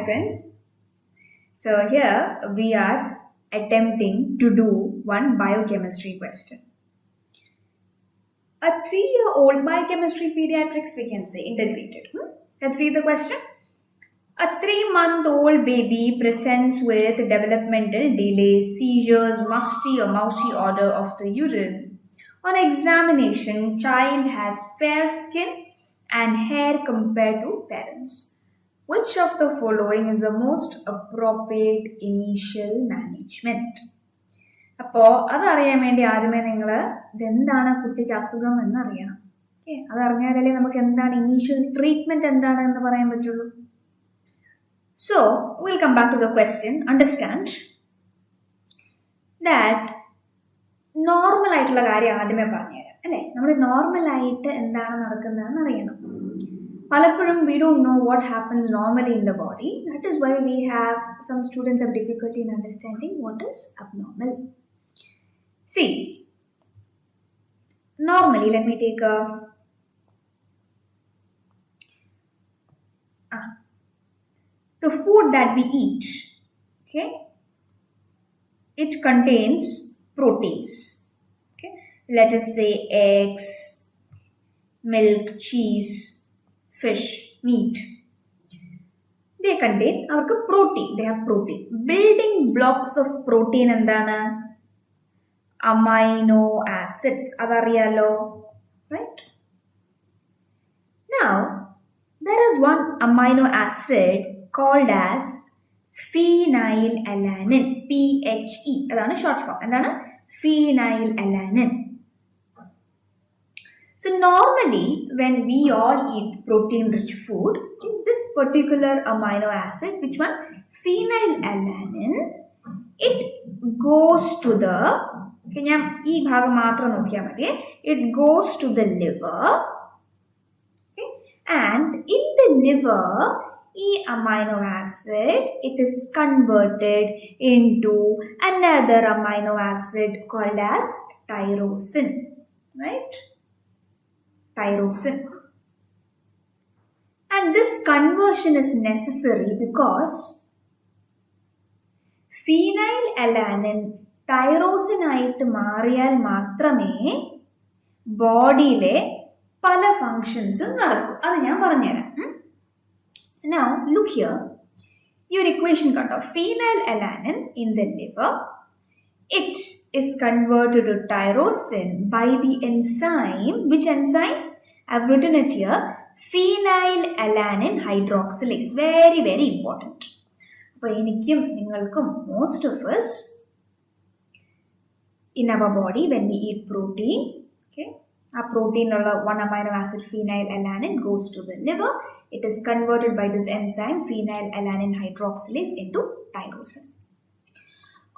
friends. So here we are attempting to do one biochemistry question. A 3-year-old biochemistry pediatrics, we can say, integrated. Let's read the question. A 3-month-old baby presents with developmental delays, seizures, musty or mousy odor of the urine. On examination, child has fair skin and hair compared to parents. Which of the following is the most appropriate initial management? അപ്പോൾ അതറിയാൻ വേണ്ടി ആദ്യമേ നിങ്ങൾ ഇതെന്താണ് കുട്ടിക്ക് അസുഖം എന്നറിയണം. Okay, അതറിഞ്ഞാലല്ലേ നമുക്ക് എന്താണ് ഇനീഷ്യൽ ട്രീറ്റ്മെന്റ് എന്താണ് എന്ന് പറയാൻ പറ്റുള്ളൂ. So will come back to the question. Understand that normal ആയിട്ടുള്ള കാര്യം ആദ്യമേ പറഞ്ഞുതരാം അല്ലേ. നമ്മൾ നോർമലായിട്ട് എന്താണ് നടക്കുന്നതെന്ന് അറിയണം. പലപ്പോഴും we don't know what happens normally in the body. That is why we have some students have difficulty in understanding what is abnormal. See, normally let me take the food that we eat, okay, it contains proteins. Okay, let us say eggs, milk, cheese, fish, meat. They contain our protein. They have protein. Building blocks of protein endana amino acids. Adariyalo, right? Now there is one amino acid called as phenylalanine. PHE. Adana short form. Endana phenylalanine. So normally when we all eat protein-rich food, this particular amino acid, which one? Phenylalanine, it goes to the, it goes to the liver, okay? And in the liver, amino acid, it is converted into another amino acid called as tyrosine, right? Tyrosine. And this conversion is necessary because phenylalanine tyrosine ആയിട്ട് മാറിയാൽ മാത്രമേ ബോഡിയിലെ പല ഫങ്ഷൻസും നടക്കൂ. അത് ഞാൻ പറഞ്ഞുതരാം. Now look here. Your equation കണ്ടോ? Phenylalanine in the liver, it is converted to tyrosine by the enzyme. Which enzyme? I've written it here. Phenylalanine hydroxylase. Very, very important. അപ്പോൾ എനിക്കും നിങ്ങൾക്കും most of us in our body when we eat protein, okay, a protein or one amino acid phenylalanine goes to the liver. It is converted by this enzyme phenylalanine hydroxylase into tyrosine.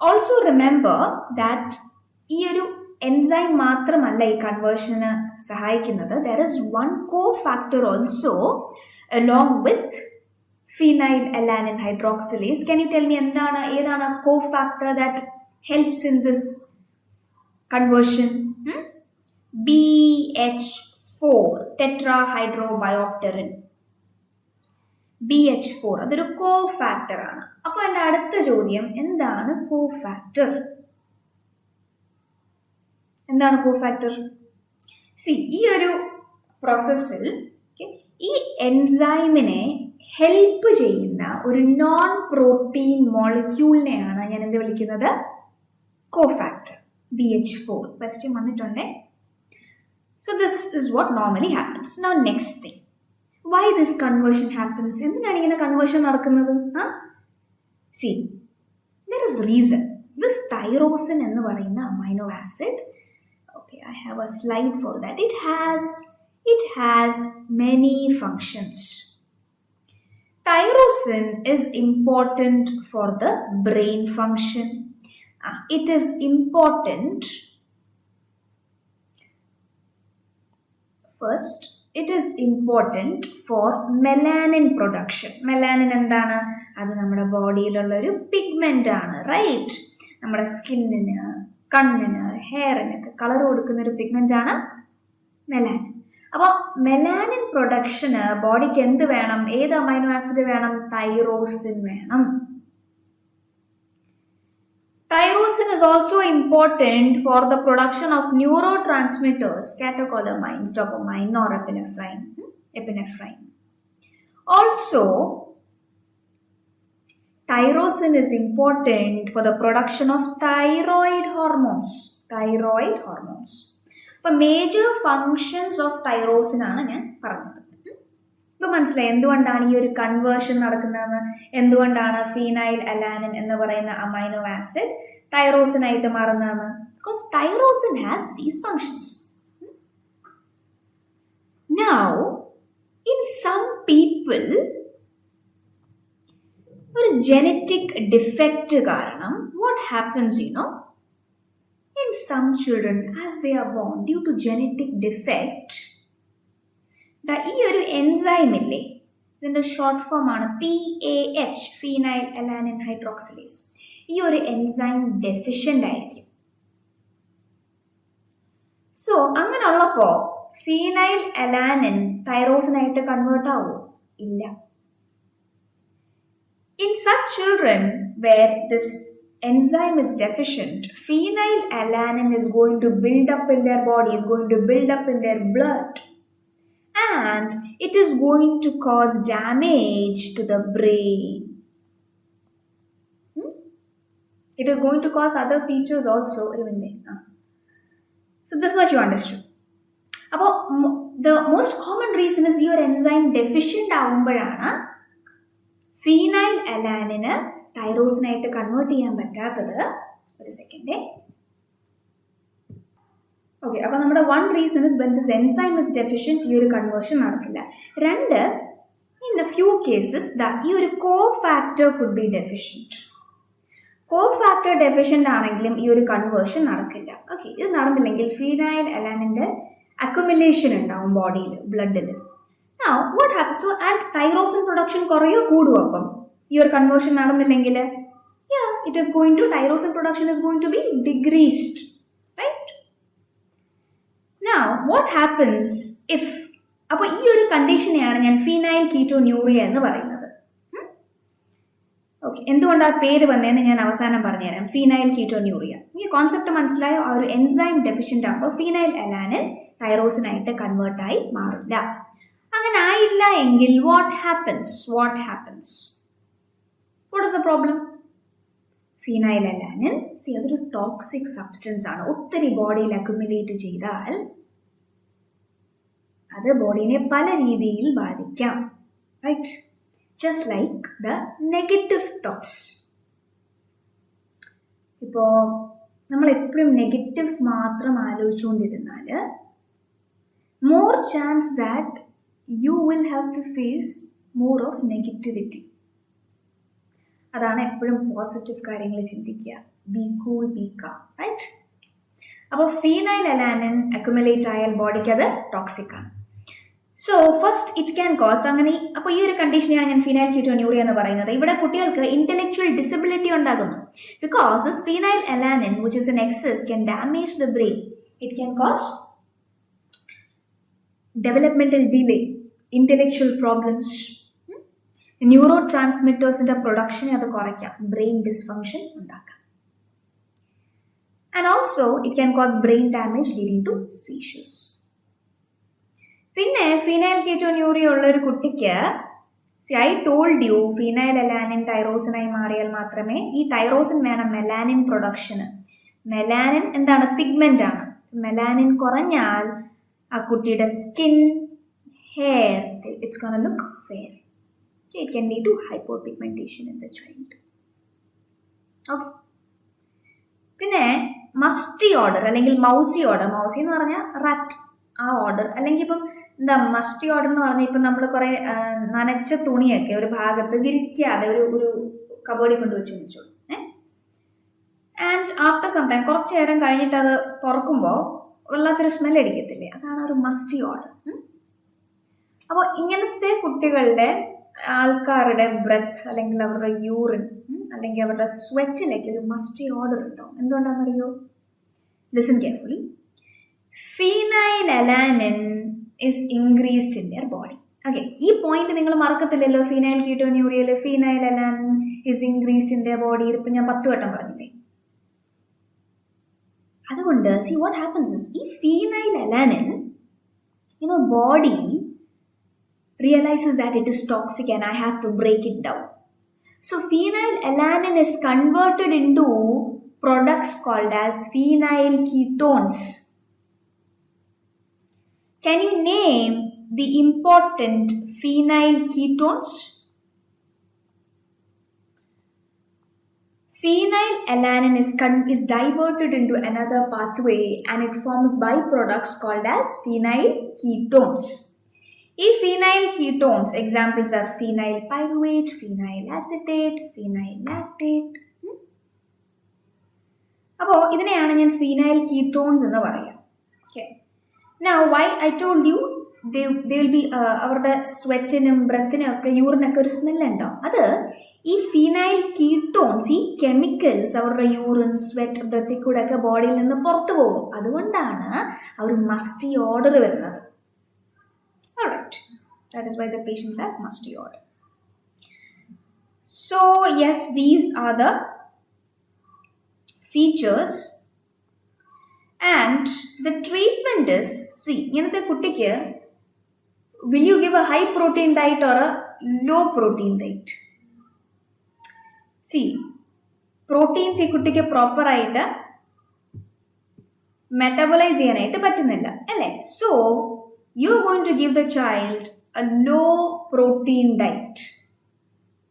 Also remember that ഈ ഒരു enzyme മാത്രമല്ല ഈ കൺവേർഷന് സഹായിക്കുന്നത്. There is one cofactor also along with phenylalanine hydroxylase. Can you tell me ഏതാണ് cofactor that helps in this conversion? BH4 tetrahydrobiopterin. BH4 അതൊരു cofactor ആണ്. അപ്പോൾ എൻ്റെ അടുത്ത ചോദ്യം, എന്താണ് കോഫാക്ടർ? എന്താണ് കോഫാക്ടർ? സി, ഈ ഒരു പ്രോസസ്സിൽ ഈ എൻസൈമിനെ ഹെൽപ്പ് ചെയ്യുന്ന ഒരു നോൺ പ്രോട്ടീൻ മോളിക്യൂളിനെയാണ് ഞാൻ എന്ത് വിളിക്കുന്നത്? കോഫാക്ടർ. BH4 ക്വസ്റ്റ്യൻ വന്നിട്ടുണ്ട്. So this is what normally happens. Now next thing, why this conversion happens? എന്തിനാണ് ഇങ്ങനെ കൺവേർഷൻ നടക്കുന്നത്? See, there is reason. This tyrosine എന്ന് പറയുന്ന amino acid, okay, I have a slide for that. It has many functions. Tyrosine is important for the brain function. It is important. First, it is important for melanin production. Melanin എന്താണ്? അത് നമ്മുടെ ബോഡിയിലുള്ളൊരു pigment ആണ്, right? നമ്മുടെ സ്കിന്നിന്, കണ്ണിന്, ഹെയറിനൊക്കെ colour കൊടുക്കുന്ന ഒരു pigment ആണ് മെലാനിൻ. അപ്പോൾ മെലാനിൻ പ്രൊഡക്ഷന് ബോഡിക്ക് എന്ത് വേണം? ഏത് അമൈനോ ആസിഡ് വേണം? തൈറോസിൻ വേണം. Tyrosine is also important for the production of neurotransmitters, catecholamines, dopamine, norepinephrine. Also, tyrosine is important for the production of thyroid hormones. അപ്പോൾ മേജർ ഫങ്ഷൻസ് ഓഫ് തൈറോസിൻ ആണ് ഞാൻ പറഞ്ഞത്. ഇപ്പം മനസ്സിലായി എന്തുകൊണ്ടാണ് ഈ ഒരു കൺവേർഷൻ നടക്കുന്നതെന്ന്, എന്തുകൊണ്ടാണ് ഫീനൈൽ അലാനിൻ എന്ന് പറയുന്ന അമൈനോ ആസിഡ് തൈറോസിൻ ആയിട്ട് മാറുന്നതെന്ന്. Because tyrosine has these functions. Now in some people ഒരു ജനറ്റിക് ഡിഫക്റ്റ് കാരണം what happens in some children as they are born due to genetic defect, ഈ ഒരു എൻസൈം ഇല്ലേ, ഇതിൻ്റെ ഷോർട്ട് ഫോം ആണ് PAH, ഫീനൈൽ അലാനിൻ ഹൈഡ്രോക്സിലേസ്. ഈ ഒരു enzyme deficient ആയിരിക്കും. സോ അങ്ങനെയുള്ളപ്പോൾ ഫീനൈൽ അലാനിൻ തൈറോസിനായിട്ട് കൺവേർട്ട് ആവുമോ? ഇല്ല. In such children where this enzyme is deficient, phenylalanine is going to build up in their body, is going to build up in their blood, and it is going to cause damage to the brain. It is going to cause other features also. So this much you understood. അപ്പോൾ the most common reason is your enzyme deficient ആവുമ്പോഴാണ് ഫീനൈൽ അലാനിന് തൈറോസിനായിട്ട് convert ചെയ്യാൻ പറ്റാത്തത്. ഒരു second. Okay, അപ്പോൾ നമ്മുടെ one reason is when this enzyme is deficient, ഈ ഒരു കൺവേർഷൻ നടക്കില്ല. രണ്ട്, ഇൻ എ ഫ്യൂ കേസസ് ഈ ഒരു cofactor could be deficient. Cofactor deficient ആണെങ്കിലും ഈ ഒരു കൺവേർഷൻ നടക്കില്ല. ഓക്കെ, ഇത് നടന്നില്ലെങ്കിൽ ഫീനൈൽ അലാനിൻ്റെ അക്യുമുലേഷൻ ഉണ്ടാവും ബോഡിയിൽ, ബ്ലഡിൽ. Now what happens? So and thyrosin production കുറയോ കൂടുമോ? അപ്പം ഈ ഒരു കൺവേർഷൻ നടന്നില്ലെങ്കിൽ thyrosin production is going to be decreased, right? Now what happens if, അപ്പോൾ ഈ ഒരു കണ്ടീഷനെയാണ് ഞാൻ ഫീനൈൽ കീറ്റോന്യൂറിയ എന്ന് പറയുന്നത്. ഓക്കെ, എന്തുകൊണ്ടാണ് പേര് വന്നതെന്ന് ഞാൻ അവസാനം പറഞ്ഞുതരാം. ഫീനൈൽ കീറ്റോന്യൂറിയ, ഈ കോൺസെപ്റ്റ് മനസ്സിലായോ? ആ ഒരു എൻസൈം ഡെഫിഷ്യൻ്റ് ആകുമ്പോൾ ഫീനൈൽ അലാനിൻ തൈറോസിനായിട്ട് കൺവേർട്ടായി മാറില്ല. അങ്ങനെ ആയില്ല എങ്കിൽ what happens? What is the problem? ഫീനൈലലാനിൻ അതൊരു ടോക്സിക് സബ്സ്റ്റൻസ് ആണ്. ഒത്തിരി ബോഡിയിൽ അക്യുമുലേറ്റ് ചെയ്താൽ അത് ബോഡീനെ പല രീതിയിൽ ബാധിക്കാം, right? Just like the negative thoughts. ഇപ്പോൾ നമ്മൾ എപ്പോഴും നെഗറ്റീവ് മാത്രം ആലോചിച്ചുകൊണ്ടിരുന്നാൽ more chance that you will have to face more of negativity. അതാണ് എപ്പോഴും പോസിറ്റീവ് കാര്യങ്ങൾ ചിന്തിക്കുക. Be cool, be calm, right? അപ്പോൾ ഫീനൈൽ അലാനിൻ അക്യുമുലേറ്റ് ആയാൽ ബോഡിക്ക് അത് ടോക്സിക് ആണ്. So first it can cause, അങ്ങനെ അപ്പോൾ ഈ ഒരു കണ്ടീഷനെയാണ് ഞാൻ ഫീനൈൽ കീറ്റോന്യൂറിയ എന്ന് പറയുന്നത്. ഇവിടെ കുട്ടികൾക്ക് ഇന്റലക്ച്വൽ ഡിസബിലിറ്റി ഉണ്ടാകുന്നു. Because this phenylalanine which is in excess can damage the brain. It can cause developmental delay, intellectual problems, ന്യൂറോട്രാൻസ്മിറ്റേഴ്സിൻ്റെ പ്രൊഡക്ഷനെ അത് കുറയ്ക്കാം, ബ്രെയിൻ ഡിസ്ഫങ്ഷൻ ഉണ്ടാക്കാം. And also it can cause brain damage leading to seizures. പിന്നെ phenylketonuria ഉള്ള ഒരു കുട്ടിക്ക് I told you phenylalanine തൈറോസിനായി മാറിയാൽ മാത്രമേ ഈ തൈറോസിൻ വേണം മെലാനിൻ പ്രൊഡക്ഷന്. മെലാനിൻ എന്താണ്? പിഗ്മെന്റ് ആണ്. മെലാനിൻ കുറഞ്ഞാൽ ആ കുട്ടിയുടെ skin, hair, it's gonna look fair. Okay, it can lead to hypopigmentation in the child. Okay. പിന്നെ മസ്റ്റി ഓർഡർ അല്ലെങ്കിൽ മൗസി ഓർഡർ, മൗസി എന്ന് പറഞ്ഞാൽ റാറ്റ്, ആ ഓർഡർ. അല്ലെങ്കിൽ ഇപ്പം എന്താ മസ്റ്റി ഓർഡർ എന്ന് പറഞ്ഞാൽ ഇപ്പം നമ്മൾ കുറേ നനച്ച തുണിയൊക്കെ ഒരു ഭാഗത്ത് വിരിക്കാതെ ഒരു കബോർഡിൽ കൊണ്ട് വെച്ച് വെച്ചോളൂ. ആൻഡ് ആഫ്റ്റർ സം ടൈം കുറച്ച് നേരം കഴിഞ്ഞിട്ട് അത് തുറക്കുമ്പോൾ വല്ലാത്തൊരു സ്മെൽ അടിക്കത്തില്ലേ, അതാണ് ഒരു മസ്റ്റി ഓർഡർ. അപ്പോൾ ഇങ്ങനത്തെ കുട്ടികളുടെ ആൾക്കാരുടെ ബ്രെത്ത് അല്ലെങ്കിൽ അവരുടെ യൂറിൻ അല്ലെങ്കിൽ അവരുടെ സ്വെറ്റിലേക്ക് ഒരു മസ്റ്റി ഓർഡർ ഉണ്ടാവും. എന്തുകൊണ്ടാണെന്നറിയോ? Listen carefully. Phenylalanine is increased in their body. Okay, ഈ പോയിന്റ് നിങ്ങൾ മറക്കത്തില്ലല്ലോ. ഫീനൈൽ കീറ്റോന്യൂറിയയിൽ phenylalanine is increased in their body. ഇതിപ്പോൾ ഞാൻ 10 വട്ടം പറഞ്ഞില്ലേ. അതുകൊണ്ട് see what happens is ഈ phenyl alanine body realizes that it is toxic and I have to break it down. So phenylalanine is converted into products called as phenyl ketones. Can you name the important phenyl ketones? Phenylalanine is diverted into another pathway and it forms byproducts called as phenyl ketones. ഈ phenyl ketones examples are phenyl pyruvate, phenyl acetate, phenyl lactate. അപ്പോൾ ഇതിനെയാണ് ഞാൻ phenyl ketones എന്ന് പറയുക. Okay. Now why I told you they will be അവരുടെ സ്വെറ്റിനും ബ്രത്തിനും ഒക്കെ യൂറിനൊക്കെ ഒരു smell ഉണ്ടാവും. അത് ഈ ഫീനൈൽ കീറ്റോൺസ് ഈ കെമിക്കൽസ് അവരുടെ യൂറിൻ സ്വെറ്റ് ബ്രത്തിൽ കൂടെ ഒക്കെ ബോഡിയിൽ നിന്ന് പുറത്തു പോകും. അതുകൊണ്ടാണ് ആ ഒരു മസ്റ്റി ഓർഡർ വരുന്നത്. Alright, that is why the patients have musty odor. So yes, these are the features and the treatment is, see, ഇങ്ങനത്തെ കുട്ടിക്ക് will you give a high protein diet or a low protein diet? See, proteins ഈ കുട്ടിക്ക് പ്രോപ്പറായിട്ട് metabolise ചെയ്യാനായിട്ട് പറ്റുന്നില്ല അല്ലേ. So you are going to give the child a low protein diet,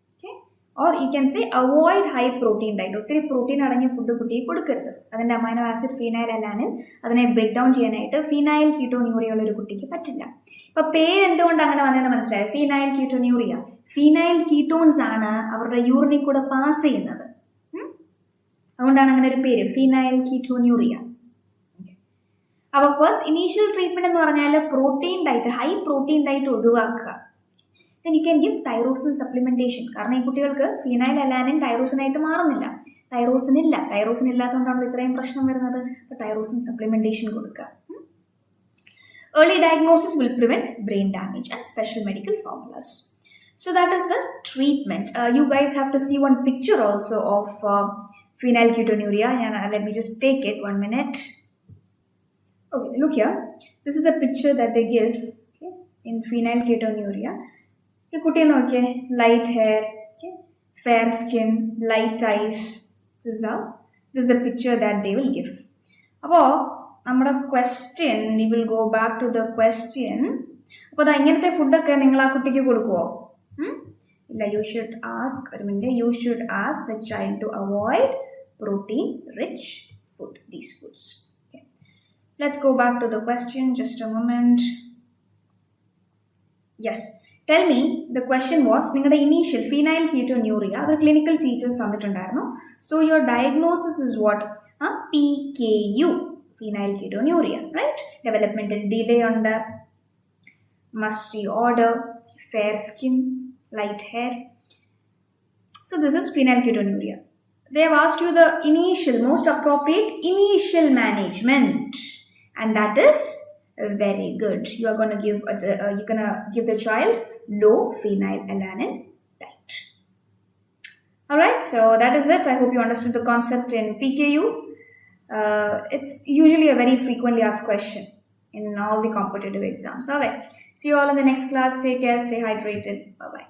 okay, or you can say avoid high protein diet. ഒത്തിരി protein അടങ്ങിയ food കുട്ടിയെ കൊടുക്കരുത്. അതിൻ്റെ അമൈനോ ആസിഡ് ഫീനൈൽ അലാനിൻ അതിനെ ബ്രേക്ക് ഡൗൺ ചെയ്യാനായിട്ട് ഫീനൈൽ കീറ്റോന്യൂറിയ ഉള്ള ഒരു കുട്ടിക്ക് പറ്റില്ല. ഇപ്പൊ പേര് എന്തുകൊണ്ട് അങ്ങനെ വന്നതെന്ന് മനസ്സിലായോ? ഫീനൈൽ കീറ്റോന്യൂറിയ, ഫീനൈൽ കീറ്റോൺസ് ആണ് അവരുടെ യൂറിനിൽ കൂടെ പാസ് ചെയ്യുന്നത്. അതുകൊണ്ടാണ് അങ്ങനെ ഒരു പേര് ഫീനൈൽ കീറ്റോന്യൂറിയ. അപ്പോൾ ഫസ്റ്റ് ഇനീഷ്യൽ ട്രീറ്റ്മെന്റ് എന്ന് പറഞ്ഞാൽ protein diet, high protein diet ഒഴിവാക്കുക. Then you can give tyrosine supplementation. കാരണം ഈ കുട്ടികൾക്ക് ഫീനൈൽ അലാനിൻ തൈറോസിനായിട്ട് മാറുന്നില്ല. തൈറോസിൻ ഇല്ലാത്തതുകൊണ്ടാണ് ഇത്രയും പ്രശ്നം വരുന്നത്. അപ്പോൾ തൈറോസിൻ സപ്ലിമെന്റേഷൻ കൊടുക്കുക. Early diagnosis will prevent brain damage and special medical formulas. So that is the treatment. You guys have to see one picture also of phenylketonuria. Let me just take it 1 minute. Okay, look here. This is a picture that they give, okay, in phenylketonuria. You put in, okay, light hair, okay, fair skin, light eyes. This is a picture that they will give. Now, our question, we will go back to the question. Now, ingante food okke ningal aa kuttikku kodukko? You should ask the child to avoid protein rich food, these foods. Let's go back to the question, just a moment. Yes, tell me, the question was, ningada initial phenylketonuria, the clinical features tannittundairunnu. So your diagnosis is what? PKU, phenylketonuria, right? Developmental delay undu, musty odor, fair skin, light hair. So this is phenylketonuria. They have asked you the initial, most appropriate initial management. And that is very good. You're going to give the child low phenylalanine diet. Alright, so that is it. I hope you understood the concept in PKU. It's usually a very frequently asked question in all the competitive exams. Alright, see you all in the next class. Take care, stay hydrated. Bye-bye.